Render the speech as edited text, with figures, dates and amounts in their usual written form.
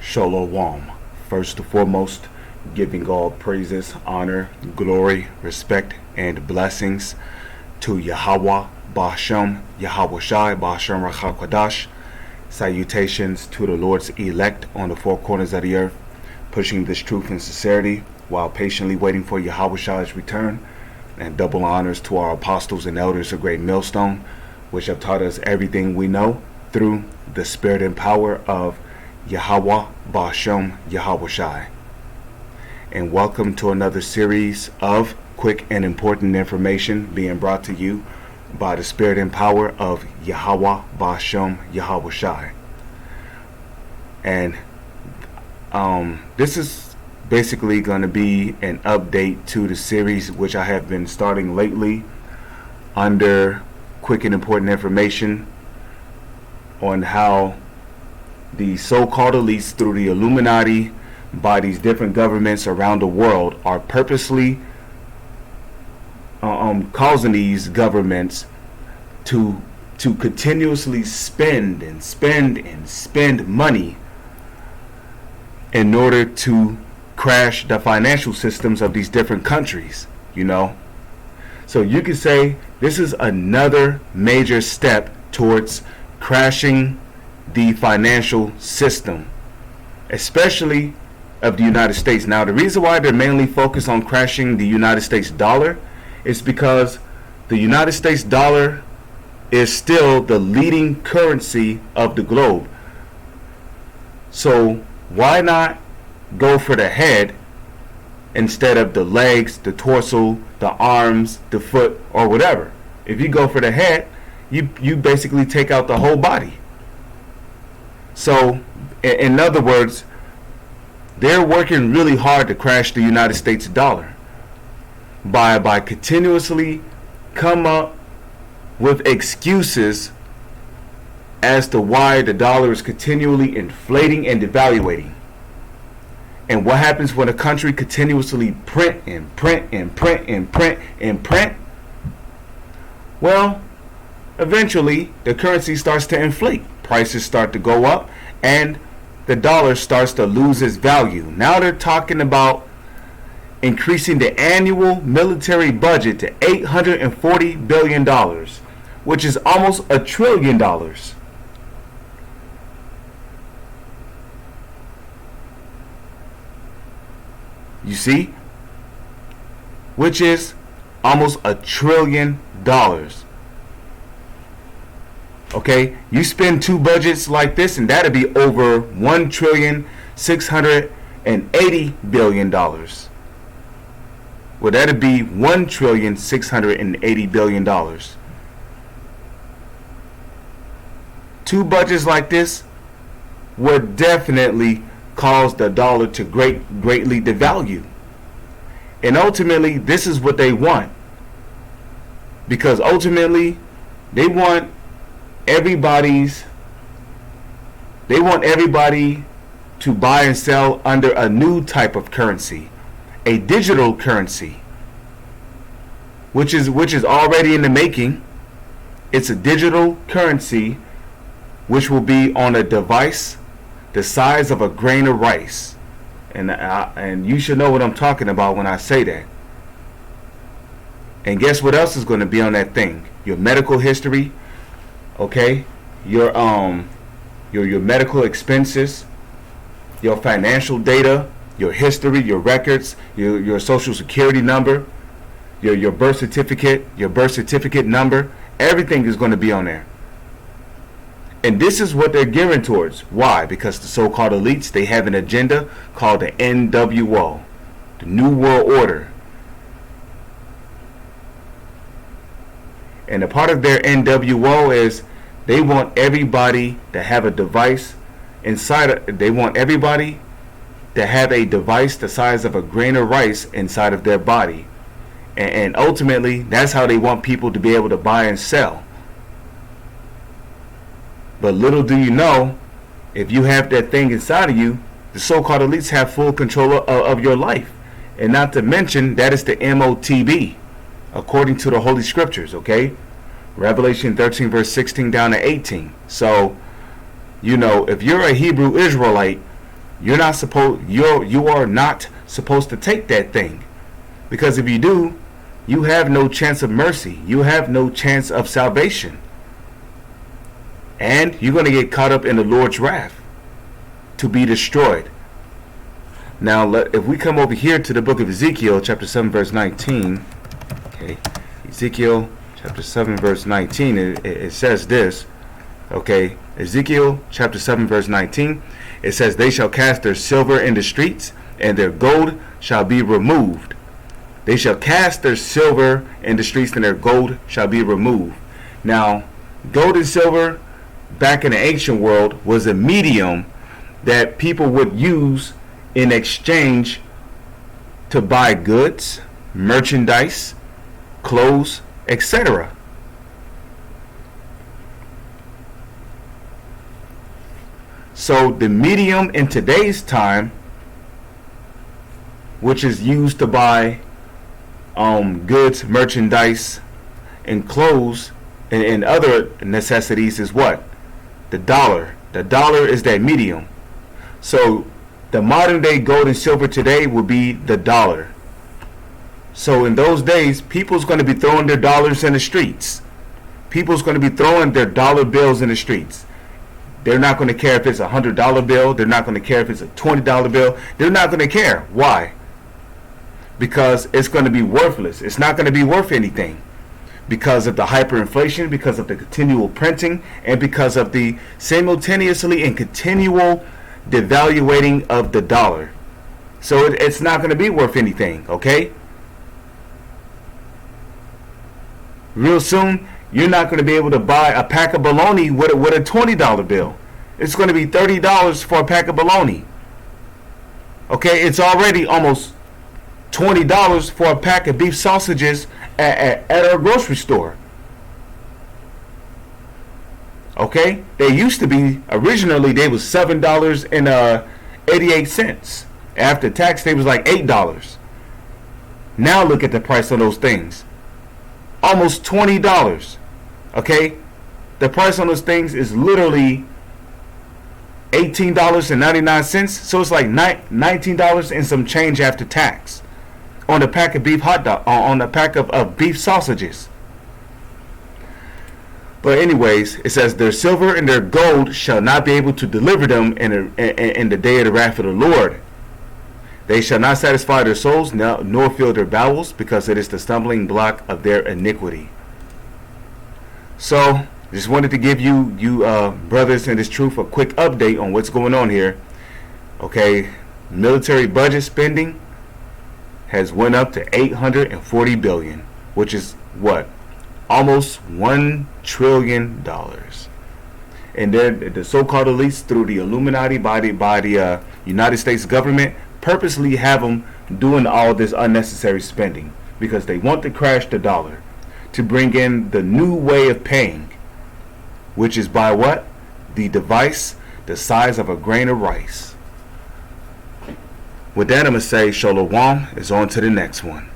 Shalom. First and foremost, giving all praises, honor, glory, respect, and blessings to Yahweh, Ba'ashem, Yahweh Shai, Ba'ashem Rachakwadash. Salutations to the Lord's elect on the four corners of the earth, pushing this truth and sincerity while patiently waiting for Yahweh Shai's return. And double honors to our apostles and elders of Great Millstone, which have taught us everything we know through the spirit and power of Yahweh, Ba'ashem, Yahweh Shai. And welcome to another series of quick and important information being brought to you by the spirit and power of Yahweh, Ba'ashem, Yahweh Shai. And this is basically going to be an update to the series which I have been starting lately under quick and important information on how the so-called elites through the Illuminati by these different governments around the world are purposely causing these governments to continuously spend money in order to crash the financial systems of these different countries, you know. So you could say this is another major step towards crashing the financial system, especially of the United States. Now, the reason why they're mainly focused on crashing the United States dollar is because the United States dollar is still the leading currency of the globe. So why not go for the head instead of the legs, the torso, the arms, the foot, or whatever? If you go for the head, you basically take out the whole body. So, in other words, they're working really hard to crash the United States dollar by continuously come up with excuses as to why the dollar is continually inflating and devaluating. And what happens when a country continuously print and print and print and print and print? Well, eventually the currency starts to inflate. Prices start to go up and the dollar starts to lose its value. Now they're talking about increasing the annual military budget to $840 billion, which is almost $1 trillion. You see? Which is almost $1 trillion. Okay, you spend two budgets like this and that'd be over $1,680 billion. Well, that'd be $1,680 billion. Two budgets like this would definitely cause the dollar to greatly devalue. And ultimately, this is what they want. Because ultimately, they want everybody to buy and sell under a new type of currency, a digital currency, which is already in the making. It's a digital currency which will be on a device the size of a grain of rice, and you should know what I'm talking about when I say that. And guess what else is going to be on that thing? Your medical history. Okay, your medical expenses, your financial data, your history, your records, your social security number, your birth certificate number, everything is going to be on there. And this is what they're gearing towards. Why? Because the so-called elites, they have an agenda called the NWO, the New World Order. And a part of their NWO is they want everybody to have a device they want everybody to have a device the size of a grain of rice inside of their body. And ultimately, that's how they want people to be able to buy and sell. But little do you know, if you have that thing inside of you, the so-called elites have full control of your life. And not to mention, that is the MOTB, according to the Holy Scriptures, okay? Revelation 13 verse 16 down to 18. So, you know, if you're a Hebrew Israelite, you are not supposed to take that thing, because if you do, you have no chance of mercy. You have no chance of salvation, and you're going to get caught up in the Lord's wrath to be destroyed. Now, if we come over here to the book of Ezekiel, chapter 7, verse 19. Okay, Ezekiel chapter 7, verse 19. It says this. Okay, Ezekiel chapter 7, verse 19. It says, "They shall cast their silver in the streets, and their gold shall be removed." They shall cast their silver in the streets, and their gold shall be removed. Now, gold and silver back in the ancient world was a medium that people would use in exchange to buy goods, merchandise, clothes, etc. So the medium in today's time, which is used to buy goods, merchandise, and clothes, and other necessities, is what? The dollar. The dollar is that medium. So the modern day gold and silver today would be the dollar. So in those days, people's going to be throwing their dollars in the streets. People's going to be throwing their dollar bills in the streets. They're not going to care if it's a $100 bill. They're not going to care if it's a $20 bill. They're not going to care. Why? Because it's going to be worthless. It's not going to be worth anything, because of the hyperinflation, because of the continual printing, and because of the simultaneously and continual devaluating of the dollar. So it's not going to be worth anything, okay? Real soon, you're not going to be able to buy a pack of bologna with a $20 bill. It's going to be $30 for a pack of bologna. Okay, it's already almost $20 for a pack of beef sausages at our grocery store. Okay, they used to be, originally they was $7.88. After tax, they was like $8. Now look at the price of those things. Almost $20. Okay, the price on those things is literally $18.99. So it's like $19 and some change after tax on a pack of beef on a pack of beef sausages. But anyways, it says, "Their silver and their gold shall not be able to deliver them in the day of the wrath of the Lord. They shall not satisfy their souls, nor fill their bowels, because it is the stumbling block of their iniquity." So, just wanted to give you brothers in this truth, a quick update on what's going on here. Okay, military budget spending has went up to $840 billion, which is what? Almost $1 trillion. And then the so-called elites, through the Illuminati, by the United States government, purposely have them doing all this unnecessary spending, because they want to crash the dollar, to bring in the new way of paying, which is by what? The device the size of a grain of rice. With that, I'm going to say Shalom is on to the next one.